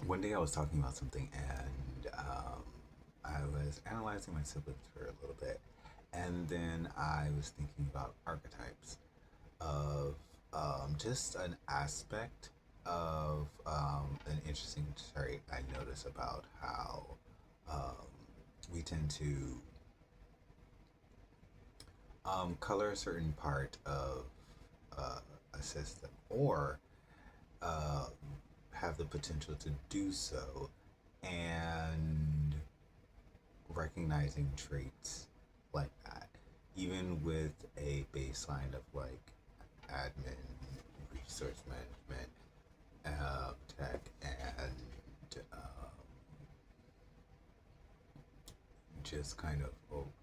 One day I was talking about something and I was analyzing my siblings for a little bit. And then I was thinking about archetypes of just an aspect of an interesting trait I notice about how um, we tend to color a certain part of uh, a system or um, have the potential to do so, and recognizing traits like that, even with a baseline of like admin, resource management, tech, and just kind of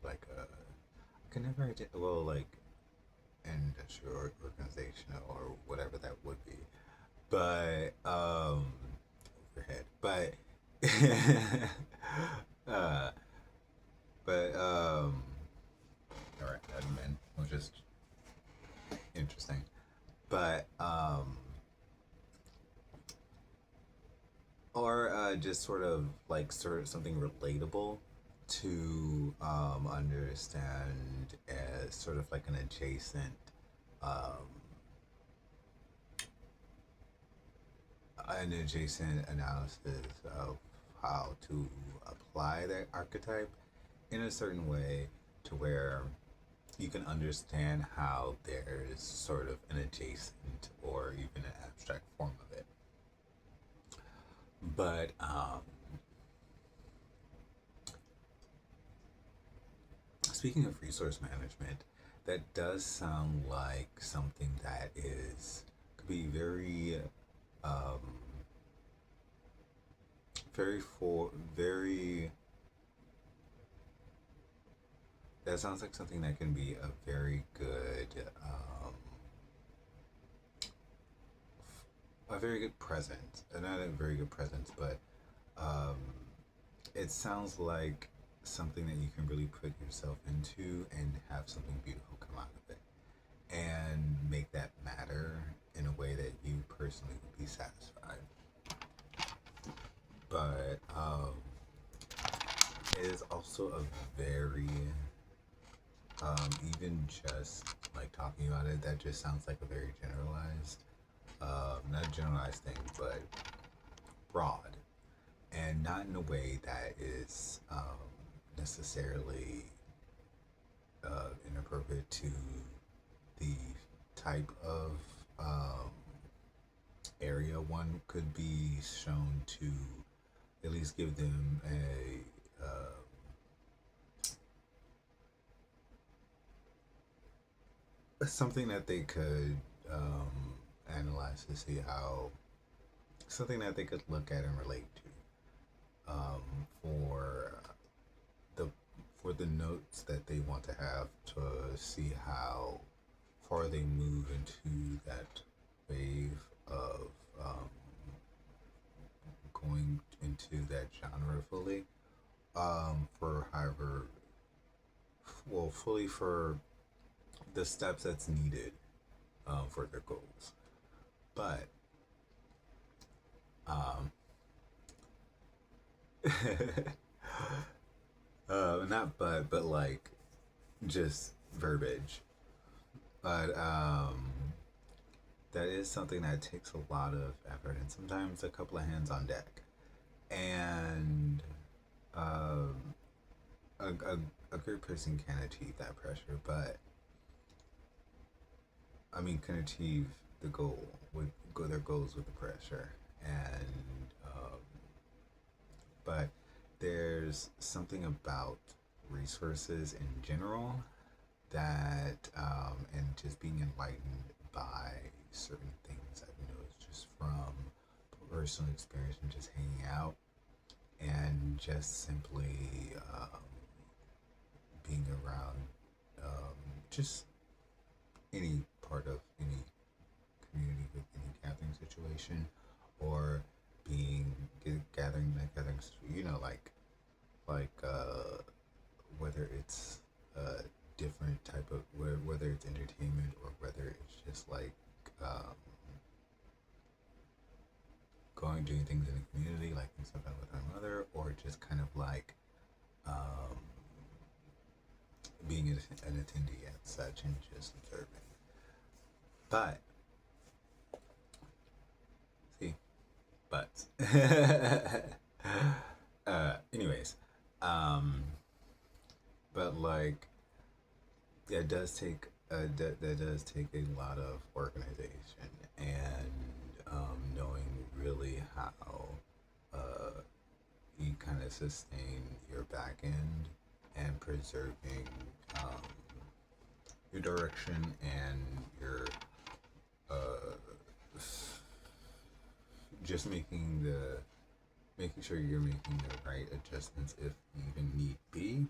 like a I can never well like industrial or organizational or whatever that would be, but overhead, but uh, but all right, admin was just interesting, but or just sort of something relatable to understand as sort of like um, an adjacent analysis of how to apply that archetype in a certain way to where you can understand how there's sort of an adjacent or even an abstract form of it. But speaking of resource management, that does sound like something that is could be um, very. That sounds like something that can be a very good presence. Not a very good presence, but um, it sounds like something that you can really put yourself into and have something beautiful come out of it, and make that matter in a way that you personally would be satisfied. But it is also a very even just like talking about it, that just sounds like a very generalized, not a generalized thing, but broad, and not in a way that is necessarily inappropriate to the type of um, area one could be shown to at least give them something that they could analyze to see how something that they could look at and relate to, for the for the notes that they want to have to see how far they move into that wave of going into that genre fully, for however fully for the steps that's needed for their goals. But um, not but like just verbiage. But that is something that takes a lot of effort and sometimes a couple of hands on deck. And um, a great person can achieve that pressure, but I mean, can achieve the goal with go their goals with the pressure, and but there's something about resources in general that and just being enlightened by certain things I've noticed just from personal experience and just hanging out and just simply being around just any part of any community with any gathering situation, or being gathering like gathering, like whether it's a different type of whether it's entertainment or whether it's just like um, going doing things in the community, like things I've done with my mother, or just kind of like um, being an attendee at such and just observing. But see, but anyways, um, but like that does take that does take a lot of organization and knowing really how you kind of sustain your back end and preserving um, your direction and your just making sure you're making the right adjustments if even need be,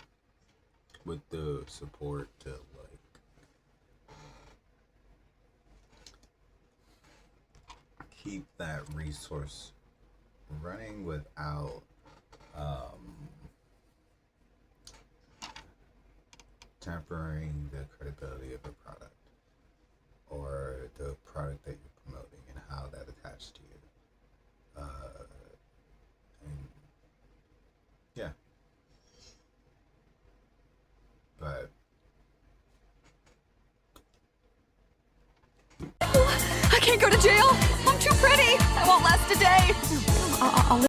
with the support to like keep that resource running without tempering the credibility of a product or the product that you're promoting and how that attached to you. And yeah, but I can't go to jail. I'm too pretty. I won't last a day. I'll